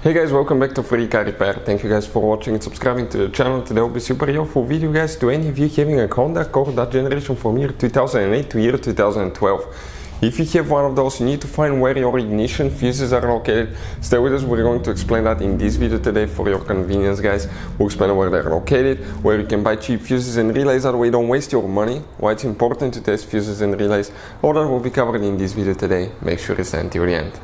Hey guys, welcome back to Free Car Repair. Thank you guys for watching and subscribing to the channel. Today will be super helpful video guys to any of you having a Honda Accord that generation from year 2008 to year 2012. If you have one of those, you need to find where your ignition fuses are located. Stay with us, we're going to explain that in this video today for your convenience guys. We'll explain where they're located, where you can buy cheap fuses and relays, that way you don't waste your money, why it's important to test fuses and relays. All that will be covered in this video today. Make sure you stay until the end.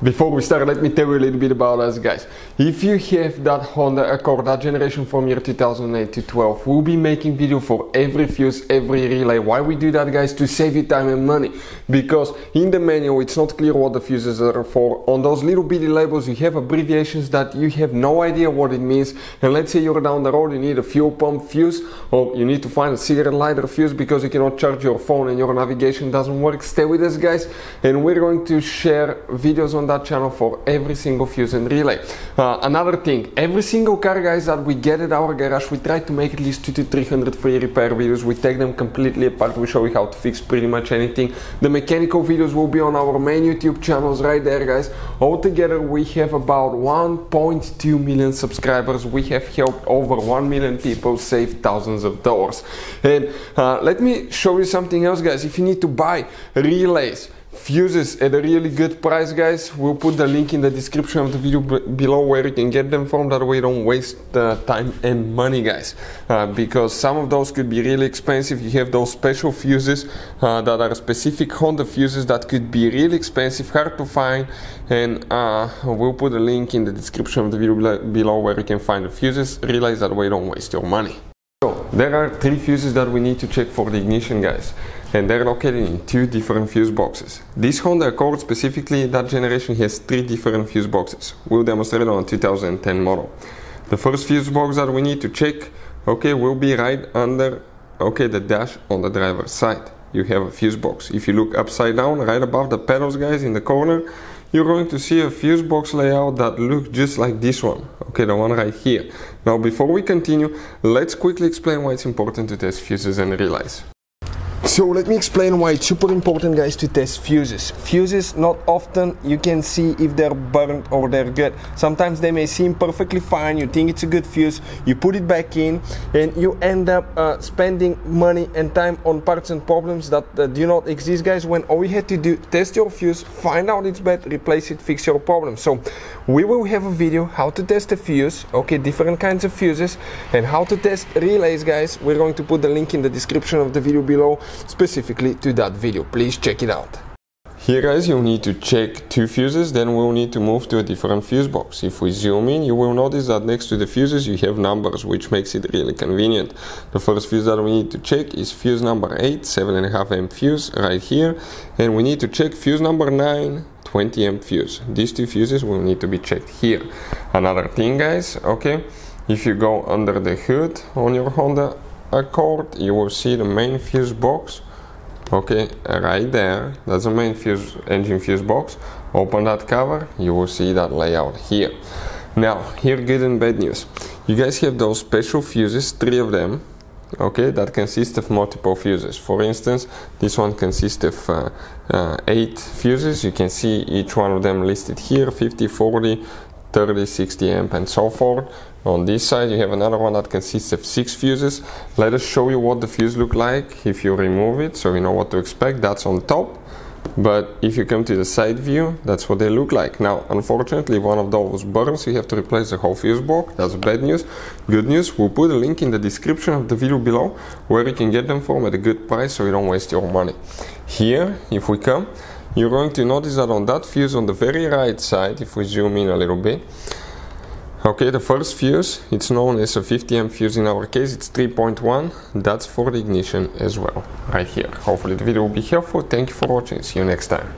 Before we start, let me tell you a little bit about us guys. If you have that Honda Accord, that generation from year 2008 to 12, we'll be making video for every fuse, every relay. Why we do that guys? To save you time and money. Because in the manual it's not clear what the fuses are for. On those little bitty labels you have abbreviations that you have no idea what it means. And let's say you're down the road, you need a fuel pump fuse, or you need to find a cigarette lighter fuse because you cannot charge your phone and your navigation doesn't work. Stay with us guys, and we're going to share videos on that channel for every single fuse and relay. Another thing, every single car guys that we get at our garage, we try to make at least 200 to 300 free repair videos. We take them completely apart, we show you how to fix pretty much anything. The mechanical videos will be on our main YouTube channels right there guys. Altogether we have about 1.2 million subscribers. We have helped over 1 million people save thousands of dollars. And let me show you something else guys. If you need to buy relays, fuses at a really good price guys, we'll put the link in the description of the video below where you can get them from. That way you don't waste time and money guys, because some of those could be really expensive. You have those special fuses that are specific Honda fuses that could be really expensive, hard to find, and we'll put a link in the description of the video below where you can find the fuses, relays, that way you don't waste your money. So there are 3 fuses that we need to check for the ignition guys, and they're located in 2 different fuse boxes. This Honda Accord specifically, that generation, has 3 different fuse boxes. We'll demonstrate it on a 2010 model. The first fuse box that we need to check, okay, will be right under, okay, the dash on the driver's side. You have a fuse box. If you look upside down, right above the pedals guys in the corner, you're going to see a fuse box layout that looks just like this one, okay, the one right here. Now before we continue, let's quickly explain why it's important to test fuses and relays. So let me explain why it's super important guys to test fuses. Fuses, not often you can see if they're burnt or they're good. Sometimes they may seem perfectly fine, you think it's a good fuse, you put it back in and you end up spending money and time on parts and problems that do not exist guys, when all you had to do, test your fuse, find out it's bad, replace it, fix your problem. So we will have a video how to test a fuse, okay, different kinds of fuses, and how to test relays guys. We're going to put the link in the description of the video below specifically to that video. Please check it out. Here guys, you'll need to check 2 fuses, then we'll need to move to a different fuse box. If we zoom in, you will notice that next to the fuses you have numbers, which makes it really convenient. The first fuse that we need to check is fuse number 8, 7.5 amp fuse right here, and we need to check fuse number 9, 20 amp fuse. These 2 fuses will need to be checked here. Another thing guys, okay, if you go under the hood on your Honda Accord, you will see the main fuse box, okay, right there. That's the main fuse, engine fuse box. Open that cover, you will see that layout here. Now here, good and bad news. You guys have those special fuses, 3 of them, okay, that consist of multiple fuses. For instance, this one consists of 8 fuses. You can see each one of them listed here, 50, 40, 30, 60 amp and so forth. On this side you have another one that consists of 6 fuses. Let us show you what the fuse look like if you remove it, so you know what to expect. That's on top, but if you come to the side view, that's what they look like. Now unfortunately one of those burns, you have to replace the whole fuse box. That's bad news. Good news, we'll put a link in the description of the video below where you can get them from at a good price so you don't waste your money. Here, if we come, you're going to notice that on that fuse on the very right side, if we zoom in a little bit, okay, the first fuse, it's known as a 50 amp fuse. In our case it's 3.1, that's for the ignition as well, right here. Hopefully the video will be helpful. Thank you for watching, see you next time.